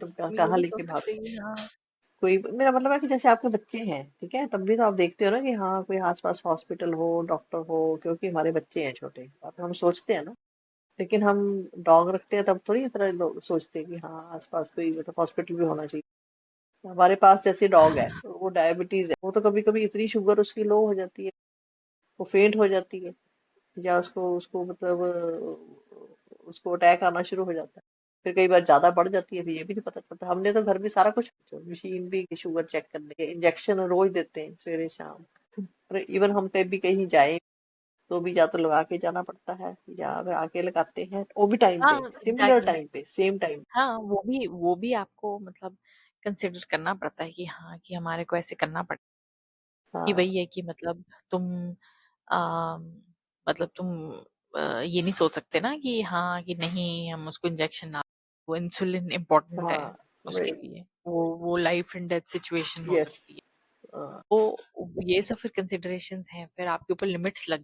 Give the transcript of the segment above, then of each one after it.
तुम हम ये कहाँ नहीं लेके सोच भाग। सकते कि हाँ। कोई मेरा मतलब है कि जैसे आपके बच्चे हैं, ठीक है, तब भी तो आप देखते हो ना कि हाँ कोई आसपास हॉस्पिटल हो, डॉक्टर हो, क्योंकि हमारे बच्चे हैं छोटे, अब हम सोचते हैं ना। लेकिन हम डॉग रखते हैं तब थोड़ी इतना सोचते हैं कि हाँ आसपास कोई मतलब हॉस्पिटल भी होना चाहिए। हमारे पास जैसे डॉग है, वो डायबिटीज है, वो तो कभी कभी इतनी शुगर उसकी लो हो जाती है, वो फेंट हो जाती है, या उसको उसको मतलब उसको अटैक आना शुरू हो जाता है। फिर कई बार ज्यादा बढ़ जाती है, फिर ये भी नहीं पता चलता। हमने तो घर में सारा कुछ, मशीन भी शुगर चेक करने के, इंजेक्शन रोज देते हैं सवेरे शाम। और इवन हम कहीं भी कहीं जाए तो भी या तो लगा के जाना पड़ता है, या अगर आके लगाते हैं वो भी टाइम हाँ पे, सिमिलर एग्जैक्टली। टाइम पे, सेम टाइम। हाँ वो भी आपको मतलब कंसिडर करना पड़ता है कि हाँ कि हमारे को ऐसे करना पड़ता है कि हाँ वही है कि मतलब तुम आ, मतलब तुम ये नहीं सोच सकते ना कि हाँ कि नहीं हम उसको इंजेक्शन ना, वो इंसुलिन इम्पोर्टेंट है हाँ उसके लिए, वो लाइफ एंड डेथ सिचुएशन हो यस। सकती है। वो ये सब फिर कंसिडरेशंस हैं, फिर आपके ऊपर लिमिट्स लग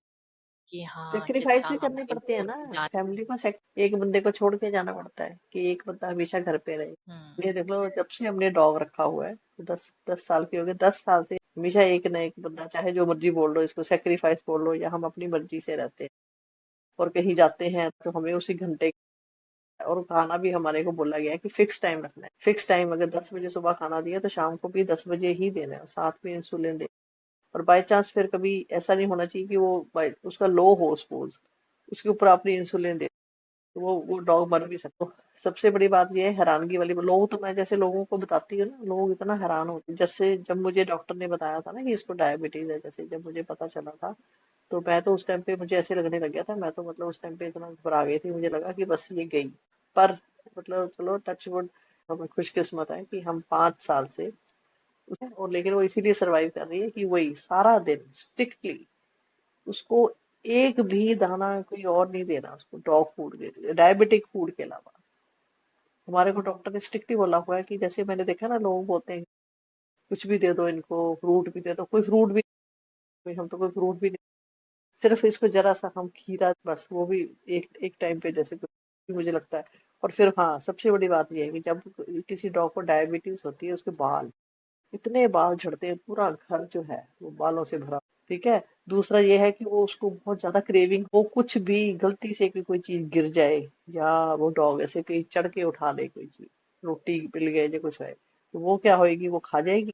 कि हाँ कि सेक्रीफाइस अच्छा भी करने हमारे पड़ते हैं को ना, जान। फैमिली को एक बंदे को छोड़ के जाना पड़ता है कि एक बंदा हमेशा घर पे रहे। हम्म। ये देख लो, जब से हमने डॉग रखा हुआ है, तो 10 10 साल के हो गए, 10 साल से हमेशा एक ना एक बंदा, चाहे जो मर्जी बोल लो, इसको सेक्रीफाइस बोल लो, या हम अपनी मर्जी से रहते हैं। और कहीं जाते हैं तो हमें उसी घंटे, और खाना भी हमारे को बोला गया है कि फिक्स टाइम रखना है, फिक्स टाइम, अगर 10 बजे सुबह खाना दिया तो शाम को भी 10 बजे ही देना है, साथ में इंसुलिन दे। और बाय चांस फिर कभी ऐसा नहीं होना चाहिए कि वो उसका लो हो सपोज, उसके ऊपर आपने इंसुलिन दे, तो वो डॉग मर भी सकता है। सबसे बड़ी बात ये है, हैरानगी वाली लोग, तो मैं जैसे लोगों को बताती हूँ ना, लोग इतना हैरान होते हैं। जैसे जब मुझे डॉक्टर ने बताया था ना कि इसको डायबिटीज है, जैसे जब मुझे पता चला था, तो मैं तो उस टाइम पे मुझे ऐसे लगने लग गया था, मैं तो मतलब उस टाइम पे इतना घबरा गई थी, मुझे लगा कि बस ये गई। पर मतलब चलो टच वुड, हमें खुशकिस्मत है कि हम 5 साल से और लेकिन वो इसीलिए सरवाइव कर रही है कि वही सारा दिन स्ट्रिक्टली उसको एक भी दाना कोई और नहीं देना, उसको डॉग फूड दे रही है, डायबिटिक फूड के अलावा। हमारे को डॉक्टर ने स्ट्रिक्टली बोला हुआ है कि जैसे मैंने देखा ना, लोग बोलते हैं कुछ भी दे दो इनको, फ्रूट भी दे दो, कोई फ्रूट भी नहीं, हम तो कोई फ्रूट भी नहीं, सिर्फ इसको जरा सा हम खीरा, बस वो भी एक एक टाइम पे, जैसे मुझे लगता है। और फिर हाँ, सबसे बड़ी बात ये है कि जब किसी डॉग को डायबिटीज होती है, उसके बाल, इतने बाल झड़ते हैं, पूरा घर जो है वो बालों से भरा। ठीक है। दूसरा ये है कि वो उसको बहुत ज्यादा क्रेविंग, वो कुछ भी गलती से कि कोई चीज गिर जाए, या वो डॉग ऐसे कहीं चढ़ के उठा ले कोई चीज, रोटी मिल गए या कुछ है, तो वो क्या होएगी, वो खा जाएगी,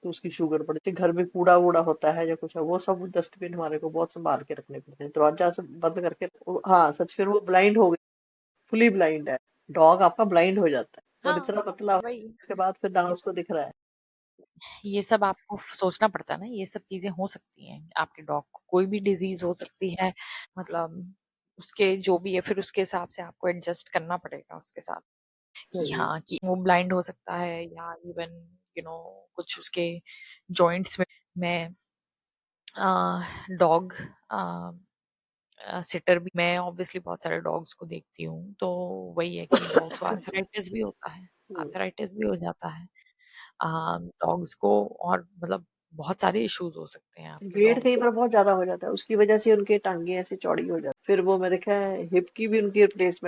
तो उसकी शुगर बढ़ जाती है। घर में कूड़ा वूड़ा होता है या कुछ है, वो सब डस्टबिन हमारे को बहुत संभाल के रखने पड़ते हैं, दरवाजा से बंद करके। हाँ सच, फिर वो ब्लाइंड हो गई, फुली ब्लाइंड है, डॉग आपका ब्लाइंड हो जाता है, और हाँ इतना पतला, वही, उसके बाद फिर ना उसको दिख रहा है। ये सब आपको सोचना पड़ता है ना, ये सब चीजें हो सकती हैं आपके डॉग को, कोई भी डिजीज हो सकती है, मतलब उसके जो भी है फिर उसके हिसाब से आपको एडजस्ट करना पड़ेगा उसके साथ कि सही। हाँ कि वो ब्लाइंड हो सकता है या इवन कुछ उसके जॉइंट्स में। मैं डॉग सिटर भी, मैं ऑब्वियसली बहुत सारे डॉग्स को देखती हूँ, तो वही है कि डॉग्स को आर्थराइटिस भी होता है, हम्म। आर्थराइटिस भी हो जाता है डॉग्स को, और मतलब बहुत सारे इश्यूज हो सकते हैं आपके वेट डॉग्स कई को। बार बहुत ज्यादा हो जाता है, उसकी वजह से उनके टांगे ऐसे चौड़ी हो जाती है, फिर वो मैंने देखा है हिप की भी उनकी रिप्लेसमेंट